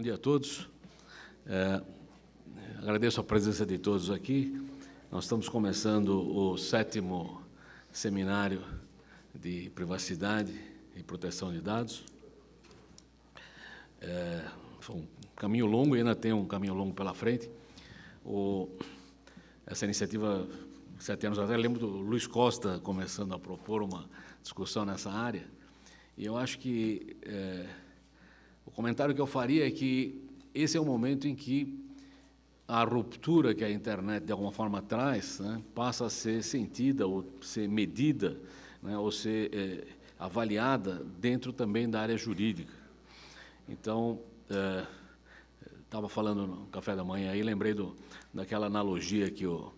dia a todos. Agradeço a presença de todos aqui. Nós estamos começando o 7º seminário de privacidade e proteção de dados. Foi um caminho longo e ainda tem um caminho longo pela frente. Essa iniciativa, 7 anos atrás, lembro do Luiz Costa começando a propor uma discussão nessa área. E eu acho que o comentário que eu faria é que esse é o momento em que a ruptura que a internet, de alguma forma, traz, né, passa a ser sentida, ou ser medida, né, ou ser avaliada dentro também da área jurídica. Então, estava falando no café da manhã aí, lembrei daquela analogia que o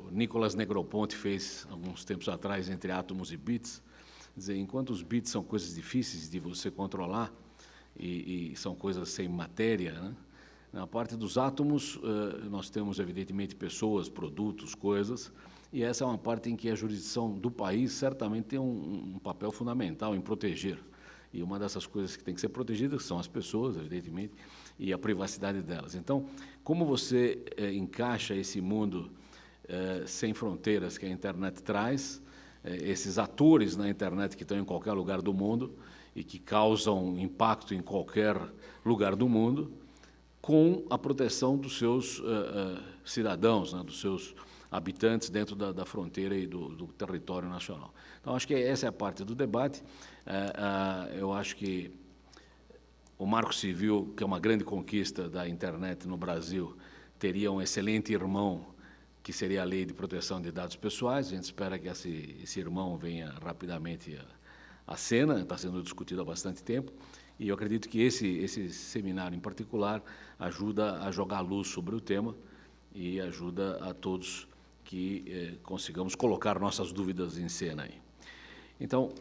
Nicolas Negroponte fez alguns tempos atrás entre átomos e bits. Quer dizer, enquanto os bits são coisas difíceis de você controlar e são coisas sem matéria, né? Na parte dos átomos, nós temos, evidentemente, pessoas, produtos, coisas, e essa é uma parte em que a jurisdição do país certamente tem um papel fundamental em proteger. E uma dessas coisas que tem que ser protegidas são as pessoas, evidentemente, e a privacidade delas. Então, como você encaixa esse mundo sem fronteiras que a internet traz, esses atores na internet que estão em qualquer lugar do mundo e que causam impacto em qualquer lugar do mundo, com a proteção dos seus cidadãos, né, dos seus habitantes dentro da fronteira e do território nacional. Então, acho que essa é a parte do debate. Eu acho que o Marco Civil, que é uma grande conquista da internet no Brasil, teria um excelente irmão, que seria a Lei de Proteção de Dados Pessoais. A gente espera que esse irmão venha rapidamente à cena, está sendo discutido há bastante tempo, e eu acredito que esse seminário em particular ajuda a jogar luz sobre o tema e ajuda a todos que consigamos colocar nossas dúvidas em cena aí. Então,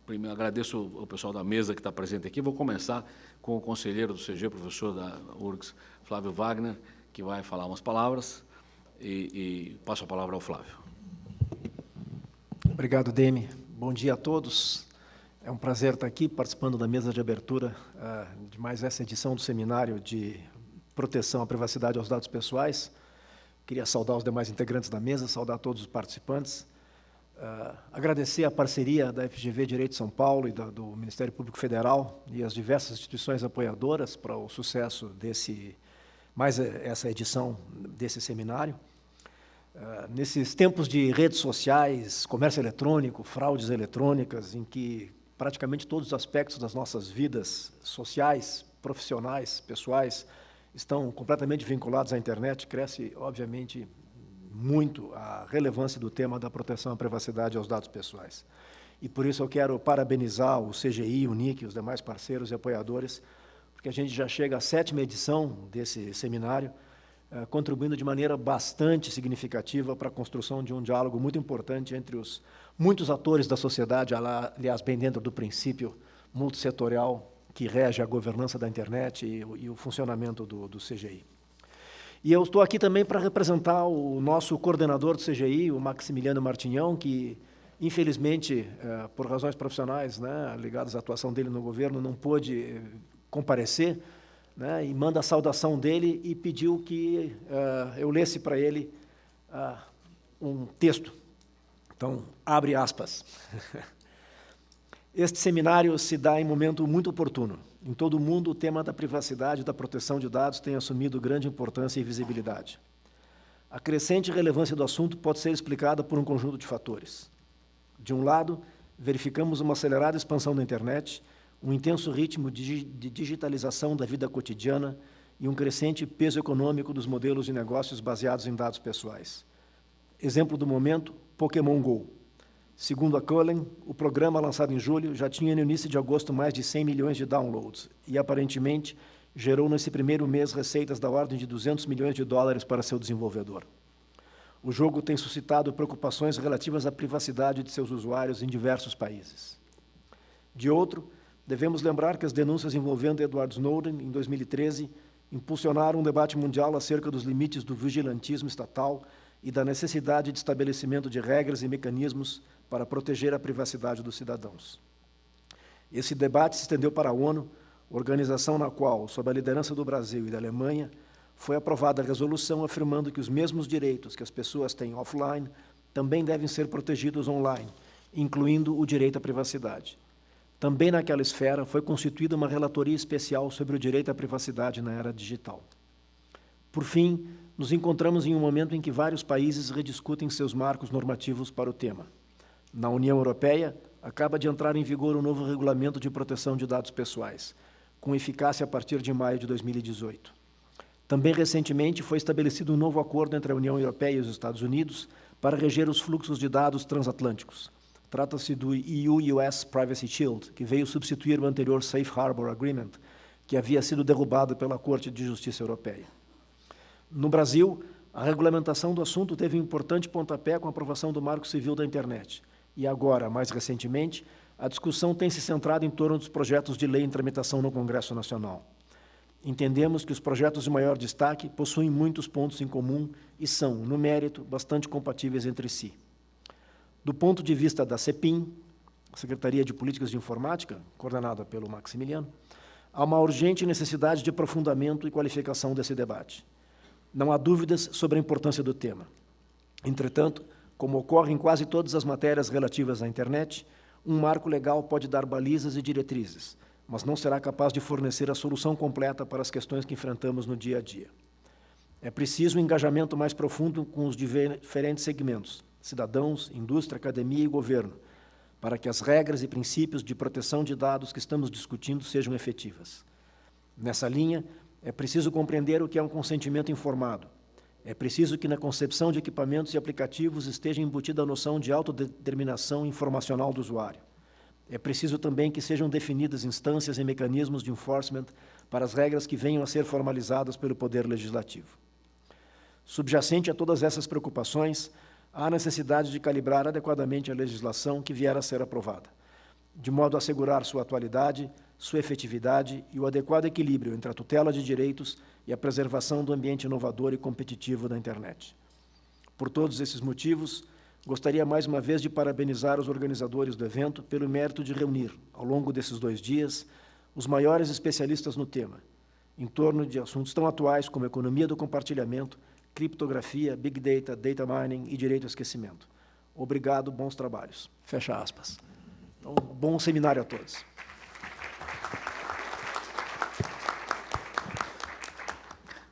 primeiro, agradeço ao pessoal da mesa que está presente aqui. Vou começar com o conselheiro do CG, professor da URGS, Flávio Wagner, que vai falar umas palavras, e passo a palavra ao Flávio. Obrigado, Demi. Bom dia a todos. É um prazer estar aqui participando da mesa de abertura de mais essa edição do seminário de proteção à privacidade e aos dados pessoais. Queria saudar os demais integrantes da mesa, saudar todos os participantes, agradecer a parceria da FGV Direito de São Paulo e do Ministério Público Federal e as diversas instituições apoiadoras para o sucesso essa edição desse seminário. Nesses tempos de redes sociais, comércio eletrônico, fraudes eletrônicas, em que praticamente todos os aspectos das nossas vidas sociais, profissionais, pessoais, estão completamente vinculados à internet, cresce, obviamente, muito a relevância do tema da proteção à privacidade e aos dados pessoais. E por isso eu quero parabenizar o CGI, o NIC, os demais parceiros e apoiadores, porque a gente já chega à 7ª edição desse seminário, contribuindo de maneira bastante significativa para a construção de um diálogo muito importante entre os muitos atores da sociedade, aliás, bem dentro do princípio multissetorial que rege a governança da internet e o funcionamento do CGI. E eu estou aqui também para representar o nosso coordenador do CGI, o Maximiliano Martinhão, que, infelizmente, por razões profissionais, né, ligadas à atuação dele no governo, não pôde comparecer, né, e manda a saudação dele e pediu que eu lesse para ele um texto. Então, abre aspas. Este seminário se dá em momento muito oportuno. Em todo o mundo, o tema da privacidade e da proteção de dados tem assumido grande importância e visibilidade. A crescente relevância do assunto pode ser explicada por um conjunto de fatores. De um lado, verificamos uma acelerada expansão da internet, um intenso ritmo de digitalização da vida cotidiana e um crescente peso econômico dos modelos de negócios baseados em dados pessoais. Exemplo do momento, Pokémon GO. Segundo a Cullen, o programa lançado em julho já tinha no início de agosto mais de 100 milhões de downloads e, aparentemente, gerou nesse primeiro mês receitas da ordem de 200 milhões de dólares para seu desenvolvedor. O jogo tem suscitado preocupações relativas à privacidade de seus usuários em diversos países. De outro, devemos lembrar que as denúncias envolvendo Edward Snowden, em 2013, impulsionaram um debate mundial acerca dos limites do vigilantismo estatal e da necessidade de estabelecimento de regras e mecanismos para proteger a privacidade dos cidadãos. Esse debate se estendeu para a ONU, organização na qual, sob a liderança do Brasil e da Alemanha, foi aprovada a resolução afirmando que os mesmos direitos que as pessoas têm offline também devem ser protegidos online, incluindo o direito à privacidade. Também naquela esfera foi constituída uma relatoria especial sobre o direito à privacidade na era digital. Por fim, nos encontramos em um momento em que vários países rediscutem seus marcos normativos para o tema. Na União Europeia, acaba de entrar em vigor o novo Regulamento de Proteção de Dados Pessoais, com eficácia a partir de maio de 2018. Também, recentemente, foi estabelecido um novo acordo entre a União Europeia e os Estados Unidos para reger os fluxos de dados transatlânticos. Trata-se do EU-US Privacy Shield, que veio substituir o anterior Safe Harbor Agreement, que havia sido derrubado pela Corte de Justiça Europeia. No Brasil, a regulamentação do assunto teve um importante pontapé com a aprovação do Marco Civil da Internet. E agora, mais recentemente, a discussão tem se centrado em torno dos projetos de lei em tramitação no Congresso Nacional. Entendemos que os projetos de maior destaque possuem muitos pontos em comum e são, no mérito, bastante compatíveis entre si. Do ponto de vista da CEPIM, Secretaria de Políticas de Informática, coordenada pelo Maximiliano, há uma urgente necessidade de aprofundamento e qualificação desse debate. Não há dúvidas sobre a importância do tema. Entretanto, como ocorre em quase todas as matérias relativas à internet, um marco legal pode dar balizas e diretrizes, mas não será capaz de fornecer a solução completa para as questões que enfrentamos no dia a dia. É preciso um engajamento mais profundo com os diferentes segmentos, cidadãos, indústria, academia e governo, para que as regras e princípios de proteção de dados que estamos discutindo sejam efetivas. Nessa linha, é preciso compreender o que é um consentimento informado. É preciso que na concepção de equipamentos e aplicativos esteja embutida a noção de autodeterminação informacional do usuário. É preciso também que sejam definidas instâncias e mecanismos de enforcement para as regras que venham a ser formalizadas pelo Poder Legislativo. Subjacente a todas essas preocupações, há a necessidade de calibrar adequadamente a legislação que vier a ser aprovada, de modo a assegurar sua atualidade, sua efetividade e o adequado equilíbrio entre a tutela de direitos e a preservação do ambiente inovador e competitivo da internet. Por todos esses motivos, gostaria mais uma vez de parabenizar os organizadores do evento pelo mérito de reunir, ao longo desses 2 dias, os maiores especialistas no tema, em torno de assuntos tão atuais como economia do compartilhamento, criptografia, big data, data mining e direito ao esquecimento. Obrigado, bons trabalhos. Fecha aspas. Então, bom seminário a todos.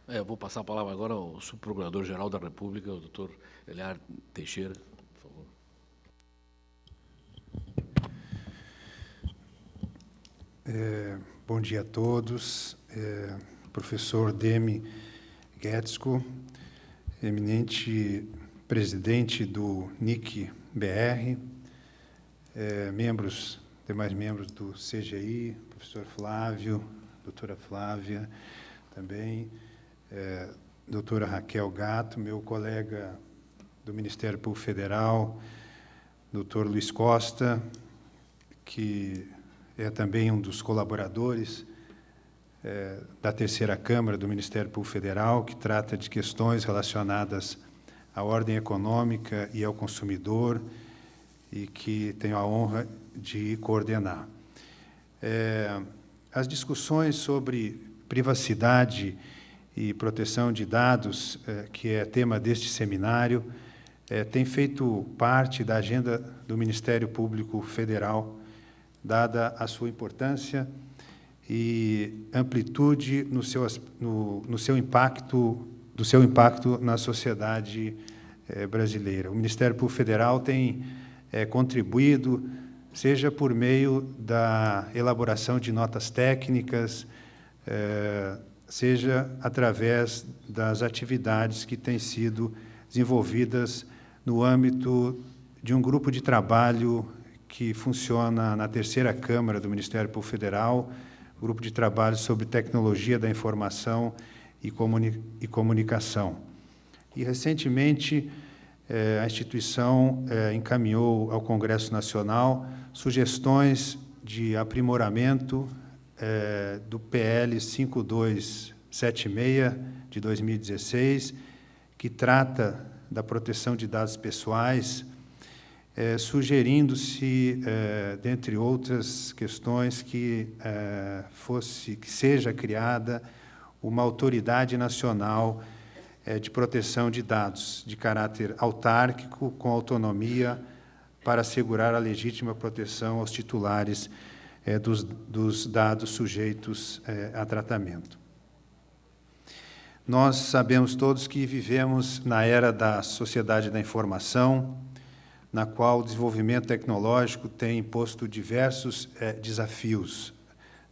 Eu vou passar a palavra agora ao subprocurador-geral da República, o doutor Eliar Teixeira, por favor. Bom dia a todos. Professor Demi Guetzko, eminente presidente do NIC-BR, demais membros do CGI, professor Flávio, doutora Flávia, também, doutora Raquel Gatto, meu colega do Ministério Público Federal, doutor Luiz Costa, que é também um dos colaboradores da terceira Câmara do Ministério Público Federal, que trata de questões relacionadas à ordem econômica e ao consumidor, e que tenho a honra de coordenar. As discussões sobre privacidade e proteção de dados, que é tema deste seminário, tem feito parte da agenda do Ministério Público Federal, dada a sua importância e amplitude no seu impacto na sociedade brasileira. O Ministério Público Federal tem contribuído, seja por meio da elaboração de notas técnicas, seja através das atividades que têm sido desenvolvidas no âmbito de um grupo de trabalho que funciona na terceira Câmara do Ministério Público Federal, grupo de trabalho sobre tecnologia da informação e comunicação. E, recentemente, a instituição encaminhou ao Congresso Nacional sugestões de aprimoramento do PL 5276, de 2016, que trata da proteção de dados pessoais, sugerindo-se, dentre outras questões, que seja criada uma autoridade nacional de proteção de dados, de caráter autárquico, com autonomia, para assegurar a legítima proteção aos titulares dos dados sujeitos a tratamento. Nós sabemos todos que vivemos na era da sociedade da informação, na qual o desenvolvimento tecnológico tem imposto diversos desafios.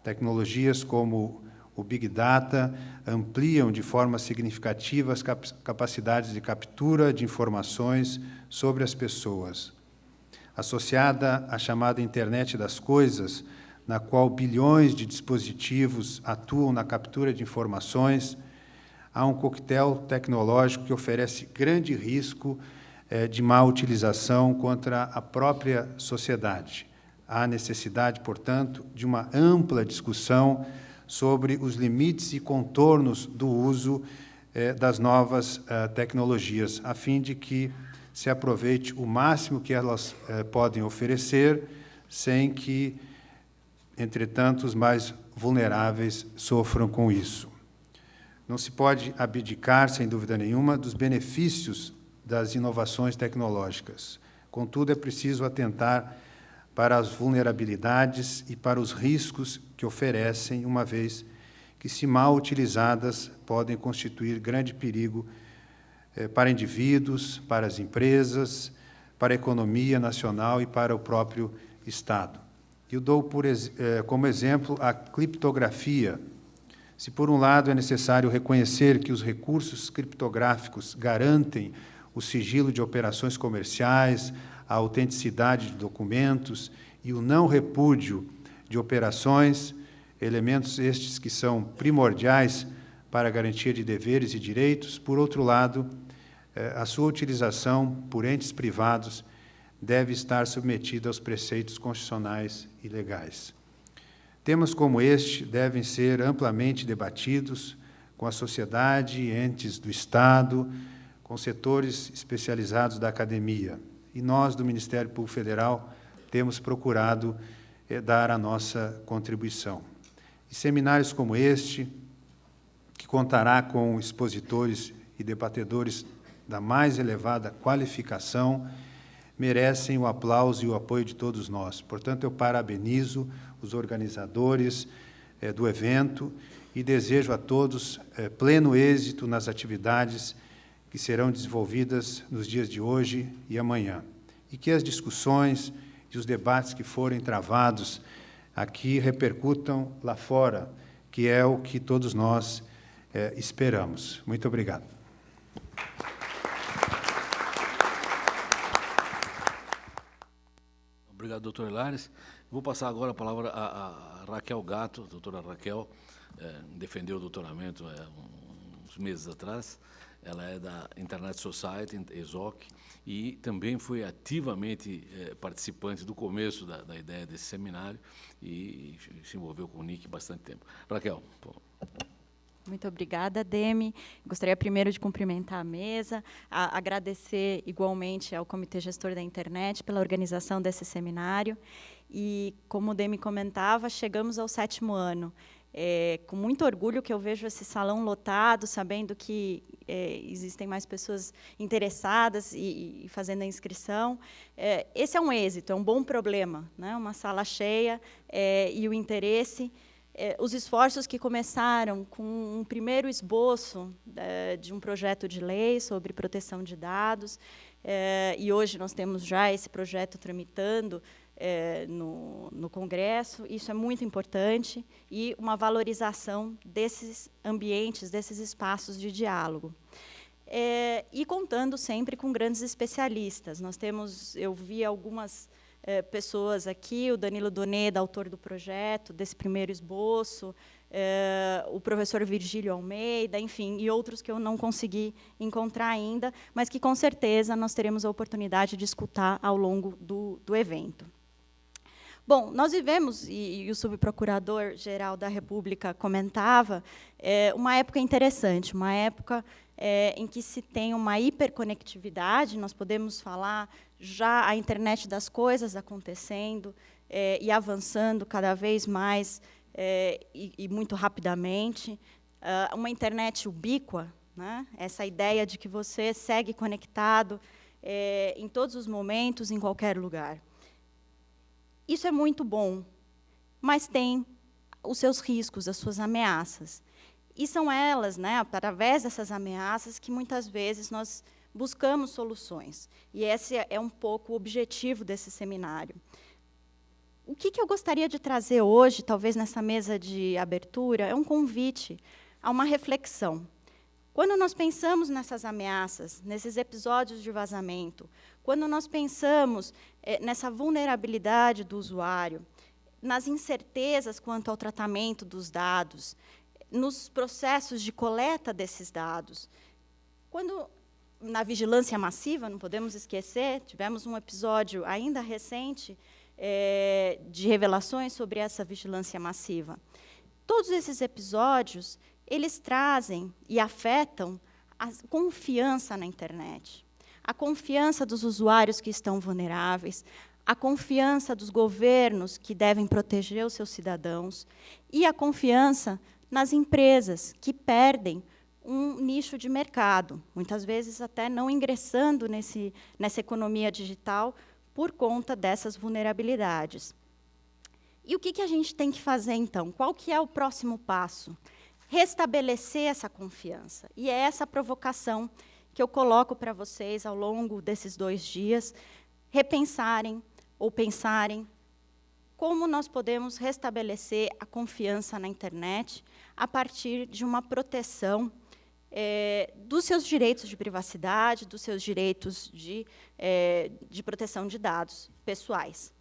Tecnologias como o Big Data ampliam de forma significativa as capacidades de captura de informações sobre as pessoas. Associada à chamada Internet das Coisas, na qual bilhões de dispositivos atuam na captura de informações, há um coquetel tecnológico que oferece grande risco de má utilização contra a própria sociedade. Há necessidade, portanto, de uma ampla discussão sobre os limites e contornos do uso das novas tecnologias, a fim de que se aproveite o máximo que elas podem oferecer, sem que, entretanto, os mais vulneráveis sofram com isso. Não se pode abdicar, sem dúvida nenhuma, dos benefícios das inovações tecnológicas. Contudo, é preciso atentar para as vulnerabilidades e para os riscos que oferecem, uma vez que, se mal utilizadas, podem constituir grande perigo para indivíduos, para as empresas, para a economia nacional e para o próprio Estado. Eu dou como exemplo a criptografia. Se, por um lado, é necessário reconhecer que os recursos criptográficos garantem o sigilo de operações comerciais, a autenticidade de documentos e o não repúdio de operações, elementos estes que são primordiais para a garantia de deveres e direitos, por outro lado, a sua utilização por entes privados deve estar submetida aos preceitos constitucionais e legais. Temas como este devem ser amplamente debatidos com a sociedade, entes do Estado, com setores especializados da academia. E nós, do Ministério Público Federal, temos procurado dar a nossa contribuição. E seminários como este, que contará com expositores e debatedores da mais elevada qualificação, merecem o aplauso e o apoio de todos nós. Portanto, eu parabenizo os organizadores do evento e desejo a todos pleno êxito nas atividades que serão desenvolvidas nos dias de hoje e amanhã. E que as discussões e os debates que forem travados aqui repercutam lá fora, que é o que todos nós esperamos. Muito obrigado. Obrigado, doutor Hilares. Vou passar agora a palavra a Raquel Gatto. A doutora Raquel defendeu o doutoramento uns meses atrás. Ela é da Internet Society, ESOC, e também foi ativamente participante do começo da ideia desse seminário e se envolveu com o NIC bastante tempo. Raquel, por... Muito obrigada, Demi. Gostaria primeiro de cumprimentar a mesa, agradecer igualmente ao Comitê Gestor da Internet pela organização desse seminário. E, como o Demi comentava, chegamos ao 7º ano. Com muito orgulho que eu vejo esse salão lotado, sabendo que existem mais pessoas interessadas e fazendo a inscrição. Esse é um êxito, é um bom problema, né? Uma sala cheia e o interesse. Os esforços que começaram com um primeiro esboço de um projeto de lei sobre proteção de dados, e hoje nós temos já esse projeto tramitando no Congresso. Isso é muito importante, e uma valorização desses ambientes, desses espaços de diálogo. E contando sempre com grandes especialistas. Eu vi algumas pessoas aqui, o Danilo Doneda, autor do projeto, desse primeiro esboço, o professor Virgílio Almeida, enfim, e outros que eu não consegui encontrar ainda, mas que, com certeza, nós teremos a oportunidade de escutar ao longo do evento. Bom, nós vivemos, e o subprocurador-geral da República comentava, uma época interessante, uma época em que se tem uma hiperconectividade, nós podemos falar já a internet das coisas acontecendo e avançando cada vez mais e muito rapidamente, uma internet ubíqua, né? Essa ideia de que você segue conectado em todos os momentos, em qualquer lugar. Isso é muito bom, mas tem os seus riscos, as suas ameaças. E são elas, né, através dessas ameaças, que muitas vezes nós buscamos soluções. E esse é um pouco o objetivo desse seminário. O que eu gostaria de trazer hoje, talvez nessa mesa de abertura, é um convite a uma reflexão. Quando nós pensamos nessas ameaças, nesses episódios de vazamento, quando nós pensamos nessa vulnerabilidade do usuário, nas incertezas quanto ao tratamento dos dados, nos processos de coleta desses dados, quando, na vigilância massiva, não podemos esquecer, tivemos um episódio ainda recente de revelações sobre essa vigilância massiva. Todos esses episódios, eles trazem e afetam a confiança na internet, a confiança dos usuários que estão vulneráveis, a confiança dos governos que devem proteger os seus cidadãos e a confiança nas empresas que perdem um nicho de mercado, muitas vezes até não ingressando nessa economia digital por conta dessas vulnerabilidades. E o que a gente tem que fazer, então? Qual que é o próximo passo? Restabelecer essa confiança. E é essa provocação que eu coloco para vocês ao longo desses 2 dias, repensarem ou pensarem como nós podemos restabelecer a confiança na internet a partir de uma proteção dos seus direitos de privacidade, dos seus direitos de proteção de dados pessoais.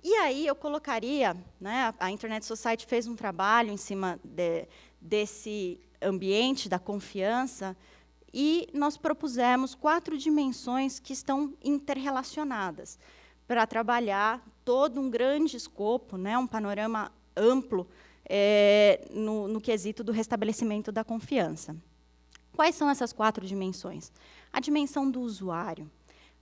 E aí eu colocaria, né, a Internet Society fez um trabalho em cima desse ambiente da confiança e nós propusemos 4 dimensões que estão interrelacionadas para trabalhar todo um grande escopo, né, um panorama amplo no quesito do restabelecimento da confiança. Quais são essas 4 dimensões? A dimensão do usuário.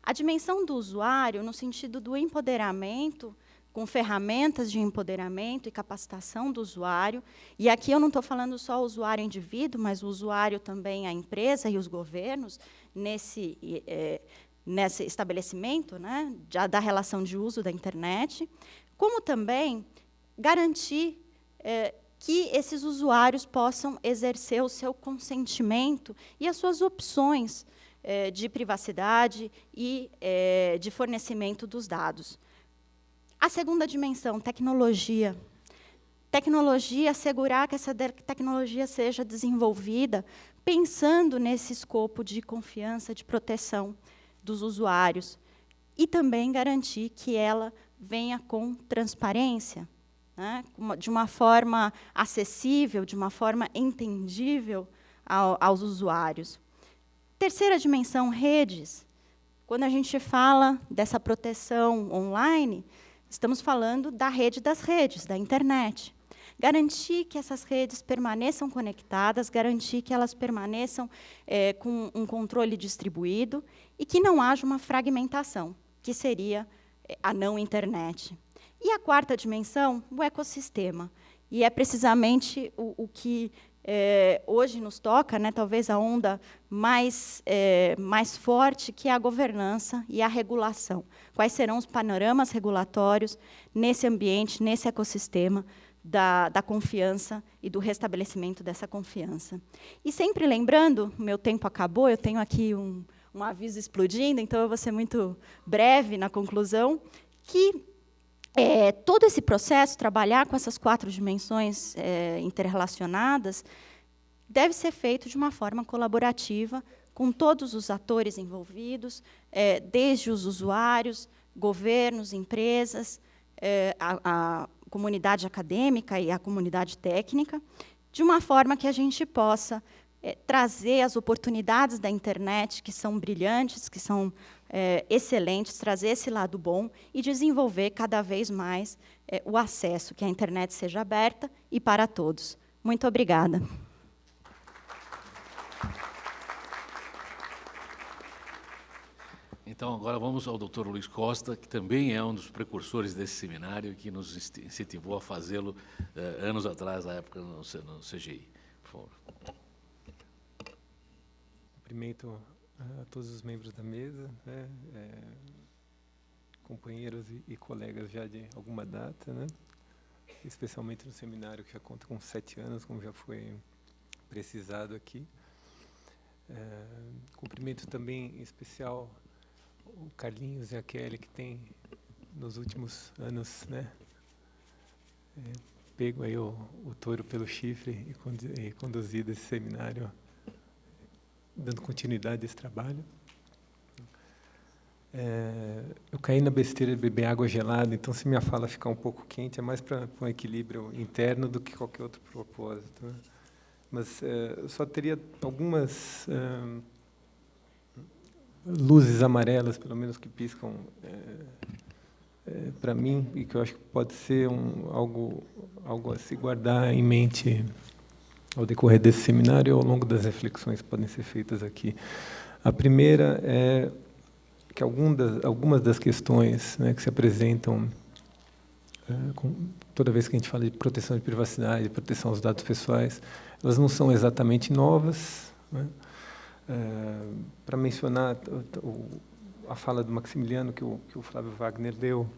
A dimensão do usuário no sentido do empoderamento, com ferramentas de empoderamento e capacitação do usuário. E aqui eu não estou falando só o usuário indivíduo, mas o usuário também a empresa e os governos nesse estabelecimento, né, da relação de uso da internet, como também garantir que esses usuários possam exercer o seu consentimento e as suas opções de privacidade e de fornecimento dos dados. A segunda dimensão, tecnologia. Tecnologia, assegurar que essa tecnologia seja desenvolvida pensando nesse escopo de confiança, de proteção dos usuários. E também garantir que ela venha com transparência, né, de uma forma acessível, de uma forma entendível aos usuários. Terceira dimensão, redes. Quando a gente fala dessa proteção online, estamos falando da rede das redes, da internet. Garantir que essas redes permaneçam conectadas, garantir que elas permaneçam com um controle distribuído e que não haja uma fragmentação, que seria a não internet. E a 4ª dimensão, o ecossistema. E é precisamente o que hoje nos toca, né, talvez a onda mais forte, que é a governança e a regulação. Quais serão os panoramas regulatórios nesse ambiente, nesse ecossistema da confiança e do restabelecimento dessa confiança. E sempre lembrando, o meu tempo acabou, eu tenho aqui um aviso explodindo, então eu vou ser muito breve na conclusão, que todo esse processo, trabalhar com essas 4 dimensões interrelacionadas, deve ser feito de uma forma colaborativa, com todos os atores envolvidos, desde os usuários, governos, empresas, a comunidade acadêmica e a comunidade técnica, de uma forma que a gente possa trazer as oportunidades da internet, que são brilhantes, que são excelentes, trazer esse lado bom e desenvolver cada vez mais o acesso, que a internet seja aberta e para todos. Muito obrigada. Então, agora vamos ao Dr. Luiz Costa, que também é um dos precursores desse seminário, que nos incentivou a fazê-lo anos atrás, na época no CGI. Por favor. Cumprimento a todos os membros da mesa, né, companheiros e colegas já de alguma data, né, especialmente no seminário que já conta com 7 anos, como já foi precisado aqui. Cumprimento também, em especial, o Carlinhos e a Kelly, que tem, nos últimos anos, né, pego aí o touro pelo chifre e conduzido esse seminário, dando continuidade a esse trabalho. Eu caí na besteira de beber água gelada, então se minha fala ficar um pouco quente, é mais para um equilíbrio interno do que qualquer outro propósito, né? Mas eu só teria algumas luzes amarelas, pelo menos, que piscam para mim, e que eu acho que pode ser algo a se guardar em mente ao decorrer desse seminário e ao longo das reflexões que podem ser feitas aqui. A primeira é que algumas das questões, né, que se apresentam toda vez que a gente fala de proteção de privacidade, de proteção aos dados pessoais, elas não são exatamente novas, né? Para mencionar a fala do Maximiliano, que o Flávio Wagner deu,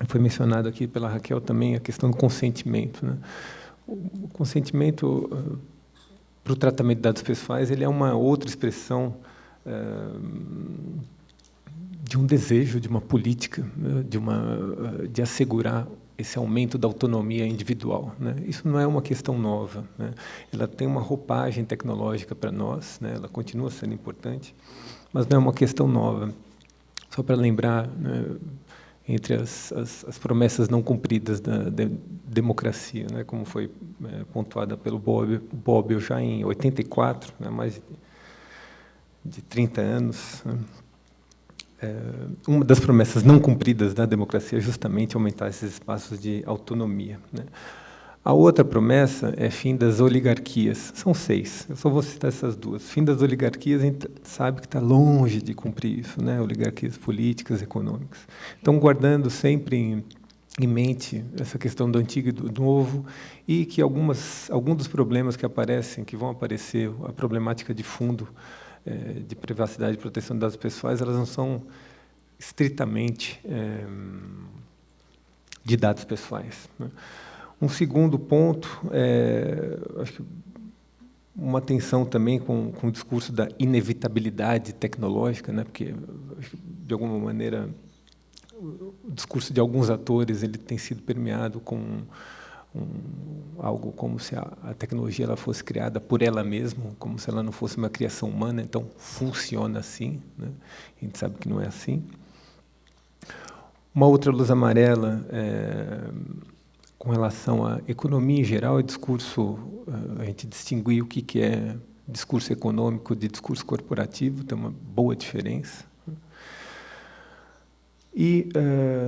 foi mencionado aqui pela Raquel também, a questão do consentimento, né? O consentimento para o tratamento de dados pessoais, ele é uma outra expressão de um desejo, de uma política, né, de assegurar esse aumento da autonomia individual, né? Isso não é uma questão nova, né? Ela tem uma roupagem tecnológica para nós, né? Ela continua sendo importante, mas não é uma questão nova. Só para lembrar, né, entre as promessas não cumpridas da democracia, né, como foi pontuada pelo Bobbio já em 84, né, mais de 30 anos, né? Uma das promessas não cumpridas da democracia é justamente aumentar esses espaços de autonomia, né? A outra promessa é fim das oligarquias. São 6, eu só vou citar essas duas. Fim das oligarquias, a gente sabe que está longe de cumprir isso, né? Oligarquias políticas, econômicas. Então, guardando sempre em mente essa questão do antigo e do novo, e que alguns dos problemas que aparecem, que vão aparecer, a problemática de fundo, de privacidade e proteção de dados pessoais, elas não são estritamente de dados pessoais, né? Um segundo ponto acho que uma atenção também com o discurso da inevitabilidade tecnológica, né? Porque, de alguma maneira, o discurso de alguns atores ele tem sido permeado com algo como se a tecnologia ela fosse criada por ela mesma, como se ela não fosse uma criação humana, então funciona assim, né? A gente sabe que não é assim. Uma outra luz amarela com relação à economia em geral, é discurso, a gente distinguir o que é discurso econômico de discurso corporativo, tem uma boa diferença. E,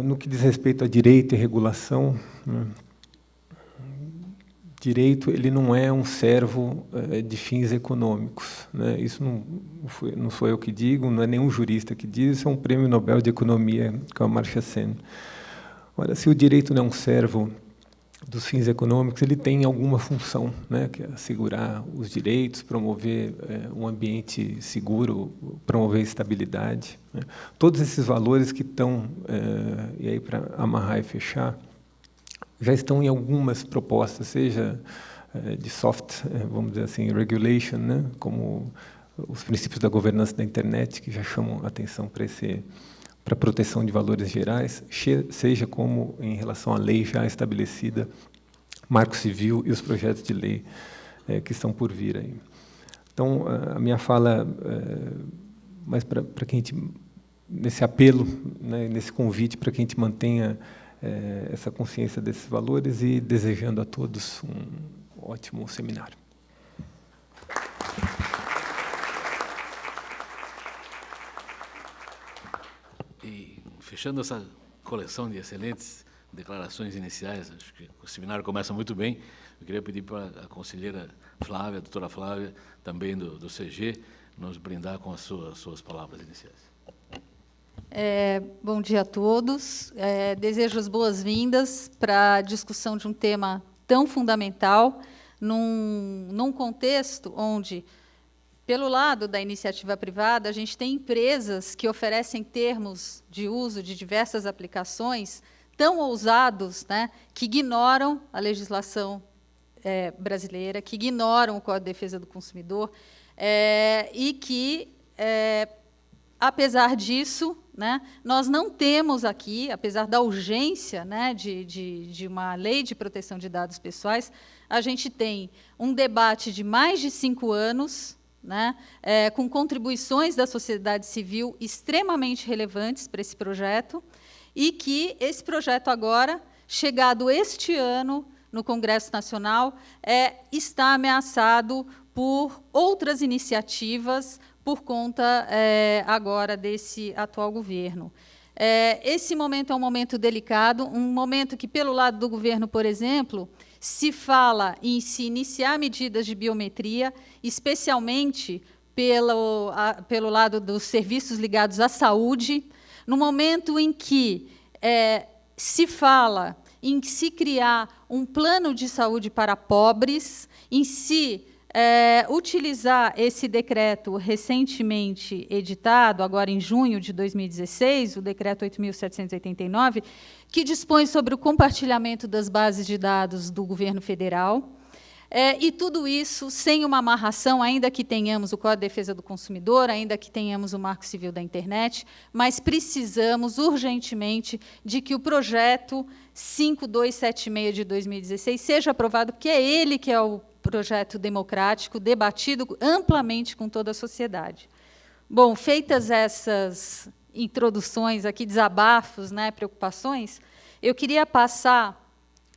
no que diz respeito a direito e regulação, né, direito ele não é um servo de fins econômicos, né? Isso não sou eu que digo, não é nenhum jurista que diz, isso é um prêmio Nobel de Economia, que é o Amartya Sen. Ora, se o direito não é um servo dos fins econômicos, ele tem alguma função, né, que é assegurar os direitos, promover um ambiente seguro, promover estabilidade, né? Todos esses valores que estão, e aí para amarrar e fechar, já estão em algumas propostas, seja de soft, vamos dizer assim, regulation, né, como os princípios da governança da internet, que já chamam a atenção para a proteção de valores gerais, seja como em relação à lei já estabelecida, Marco Civil e os projetos de lei que estão por vir aí. Então, a minha fala, mais para que a gente, nesse apelo, né, nesse convite, para que a gente mantenha essa consciência desses valores e desejando a todos um ótimo seminário. E, fechando essa coleção de excelentes declarações iniciais, acho que o seminário começa muito bem. Eu queria pedir para a conselheira Flávia, a doutora Flávia, também do CG, nos brindar com as suas palavras iniciais. Bom dia a todos. Desejo as boas-vindas para a discussão de um tema tão fundamental, num contexto onde, pelo lado da iniciativa privada, a gente tem empresas que oferecem termos de uso de diversas aplicações tão ousados, né, que ignoram a legislação brasileira, que ignoram o Código de Defesa do Consumidor, e que, apesar disso, né, nós não temos aqui, apesar da urgência, né, de uma lei de proteção de dados pessoais, a gente tem um debate de mais de 5 anos, né, com contribuições da sociedade civil extremamente relevantes para esse projeto, e que esse projeto agora, chegado este ano no Congresso Nacional, está ameaçado por outras iniciativas por conta agora desse atual governo. Esse momento é um momento delicado, um momento que, pelo lado do governo, por exemplo, se fala em se iniciar medidas de biometria, especialmente pelo lado dos serviços ligados à saúde, no momento em que se fala em se criar um plano de saúde para pobres, em se utilizar esse decreto recentemente editado, agora em junho de 2016, o decreto 8.789, que dispõe sobre o compartilhamento das bases de dados do governo federal, e tudo isso sem uma amarração, ainda que tenhamos o Código de Defesa do Consumidor, ainda que tenhamos o Marco Civil da Internet, mas precisamos urgentemente de que o projeto 5276 de 2016 seja aprovado, porque é ele que é o projeto democrático, debatido amplamente com toda a sociedade. Bom, feitas essas introduções aqui, desabafos, né, preocupações, eu queria passar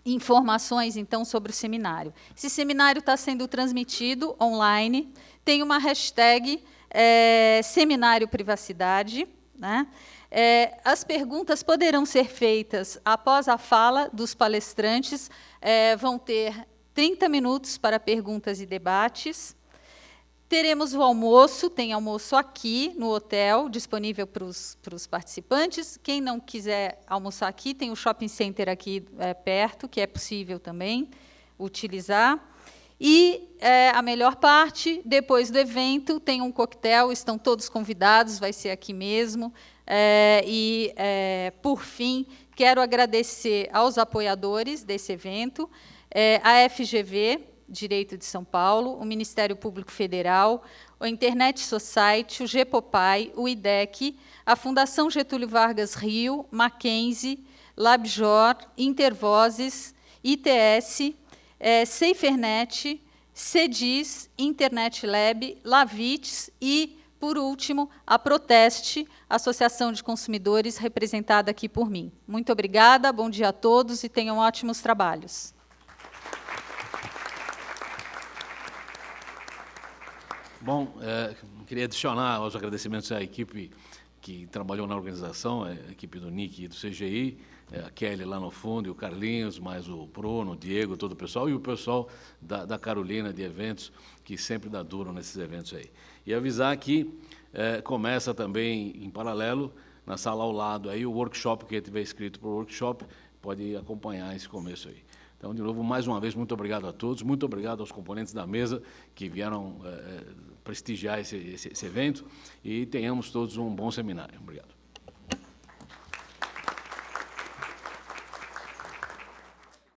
informações, então, sobre o seminário. Esse seminário está sendo transmitido online, tem uma hashtag Seminário Privacidade, né? As perguntas poderão ser feitas após a fala dos palestrantes, vão ter 30 minutos para perguntas e debates. Teremos o almoço, tem almoço aqui no hotel, disponível para os participantes. Quem não quiser almoçar aqui, tem o shopping center aqui perto, que é possível também utilizar. E a melhor parte, depois do evento, tem um coquetel, estão todos convidados, vai ser aqui mesmo. Por fim, quero agradecer aos apoiadores desse evento, a FGV, Direito de São Paulo, o Ministério Público Federal, o Internet Society, o GEPOPAI, o IDEC, a Fundação Getúlio Vargas Rio, Mackenzie, Labjor, Intervozes, ITS, SaferNet, CEDIS, Internet Lab, Lavits e, por último, a Proteste, Associação de Consumidores, representada aqui por mim. Muito obrigada, bom dia a todos e tenham ótimos trabalhos. Bom, queria adicionar aos agradecimentos à equipe que trabalhou na organização, a equipe do NIC e do CGI, a Kelly lá no fundo, e o Carlinhos, mais o Bruno, o Diego, todo o pessoal, e o pessoal da Carolina de Eventos, que sempre dá duro nesses eventos aí. E avisar que começa também, em paralelo, na sala ao lado, aí, o workshop, quem tiver inscrito para o workshop, pode acompanhar esse começo aí. Então, de novo, mais uma vez, muito obrigado a todos, muito obrigado aos componentes da mesa que vieram prestigiar esse evento, e tenhamos todos um bom seminário. Obrigado.